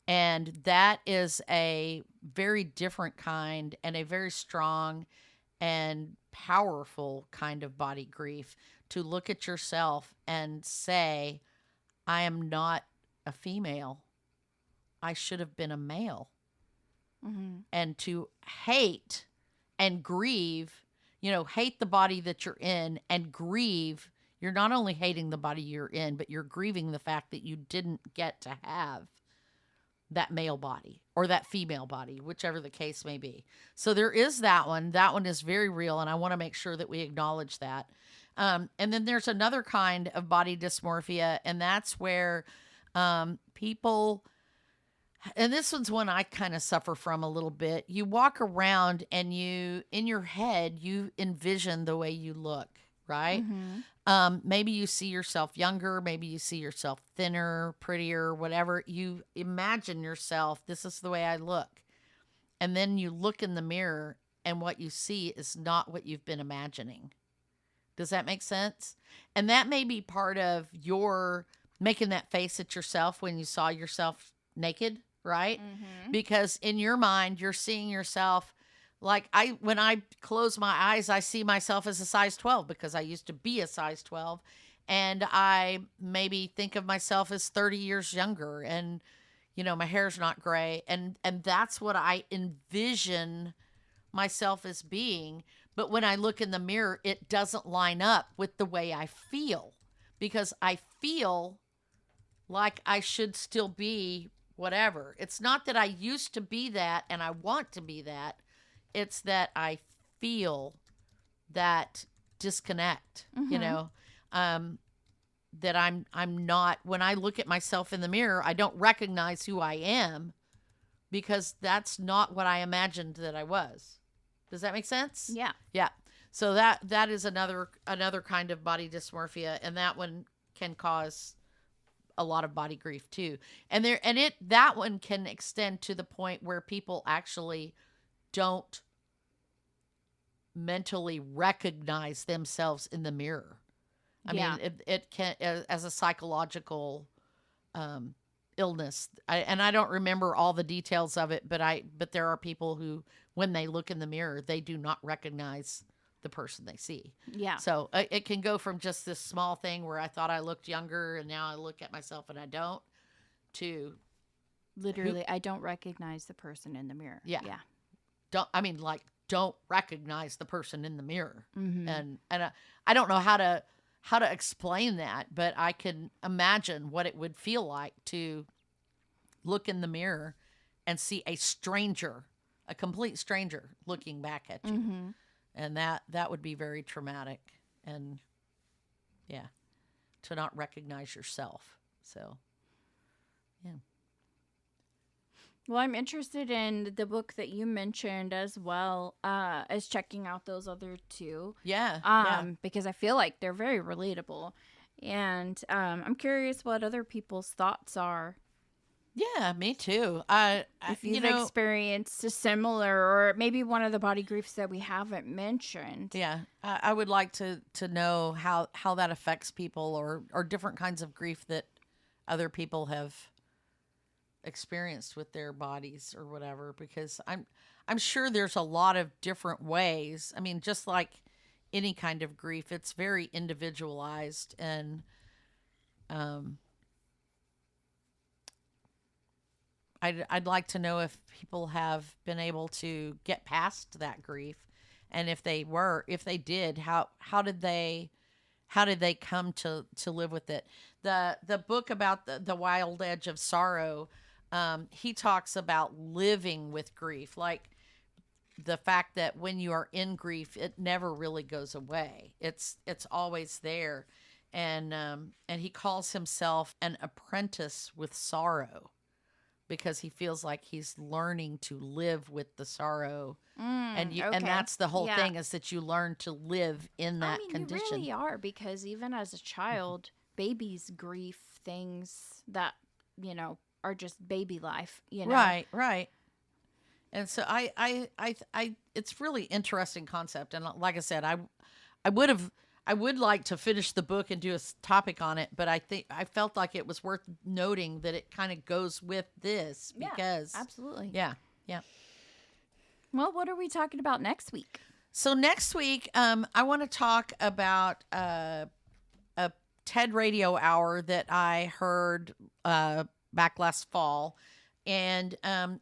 And that is a very different kind and a very strong and powerful kind of body grief, to look at yourself and say, I am not a female. I should have been a male. Mm-hmm. And to hate and grieve, hate the body that you're in and grieve. You're not only hating the body you're in, but you're grieving the fact that you didn't get to have that male body or that female body, whichever the case may be. So there is that one. That one is very real, and I want to make sure that we acknowledge that. And then there's another kind of body dysmorphia, and that's where people, and this one's one I kind of suffer from a little bit. You walk around and in your head, you envision the way you look, right? Mm-hmm. Maybe you see yourself younger, maybe you see yourself thinner, prettier, whatever. You imagine yourself, this is the way I look. And then you look in the mirror and what you see is not what you've been imagining. Does that make sense? And that may be part of your making that face at yourself when you saw yourself naked, right? Mm-hmm. Because in your mind, you're seeing yourself like when I close my eyes, I see myself as a size 12 because I used to be a size 12. And I maybe think of myself as 30 years younger and, my hair's not gray. And that's what I envision myself as being. But when I look in the mirror, it doesn't line up with the way I feel, because I feel like I should still be whatever. It's not that I used to be that and I want to be that. It's that I feel that disconnect, Mm-hmm. that I'm not, when I look at myself in the mirror, I don't recognize who I am because that's not what I imagined that I was. Does that make sense? Yeah. Yeah. So that is another kind of body dysmorphia, and that one can cause a lot of body grief too. And that one can extend to the point where people actually don't mentally recognize themselves in the mirror. I mean, it can, as a psychological illness. I don't remember all the details of it, but there are people who, when they look in the mirror, they do not recognize the person they see. Yeah. So it can go from just this small thing where I thought I looked younger and now I look at myself and I don't, to Literally, I don't recognize the person in the mirror. Yeah. Yeah. don't recognize the person in the mirror. Mm-hmm. And I don't know how to explain that, but I can imagine what it would feel like to look in the mirror and see a stranger, a complete stranger, looking back at you. Mm-hmm. And that would be very traumatic. And yeah, to not recognize yourself. So, yeah. Well, I'm interested in the book that you mentioned as well as checking out those other two. Yeah. Because I feel like they're very relatable. And I'm curious what other people's thoughts are. Yeah, me too. If you've experienced a similar, or maybe one of the body griefs that we haven't mentioned. Yeah, I would like to know how that affects people, or different kinds of grief that other people have experienced with their bodies or whatever, because I'm sure there's a lot of different ways. I mean, just like any kind of grief, it's very individualized, and I'd like to know if people have been able to get past that grief, and if they did, how did they come to live with it? The book about the wild edge of sorrow, he talks about living with grief, like the fact that when you are in grief, it never really goes away. It's always there, and he calls himself an apprentice with sorrow, because he feels like he's learning to live with the sorrow. And that's the whole thing, is that you learn to live in that condition. You really are, because even as a child, babies grieve things that, are just baby life, Right. And so it's really interesting concept. And like I said, I would like to finish the book and do a topic on it, but I felt like it was worth noting that it kind of goes with this because absolutely. Yeah. Well, what are we talking about next week? So next week, I want to talk about a TED Radio hour that I heard back last fall, and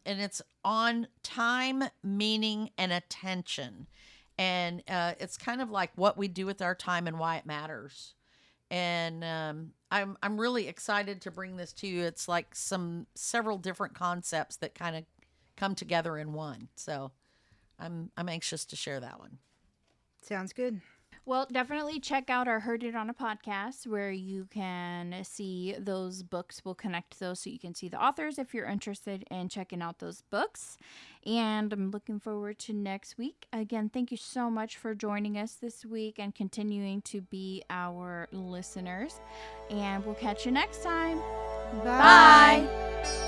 it's on time, meaning, and attention, and it's kind of like what we do with our time and why it matters. And I'm really excited to bring this to you. It's like several different concepts that kind of come together in one. So I'm anxious to share that one. Sounds good. Well, definitely check out our Heard It on a Podcast where you can see those books. We'll connect those so you can see the authors if you're interested in checking out those books. And I'm looking forward to next week. Again, thank you so much for joining us this week and continuing to be our listeners. And we'll catch you next time. Bye. Bye.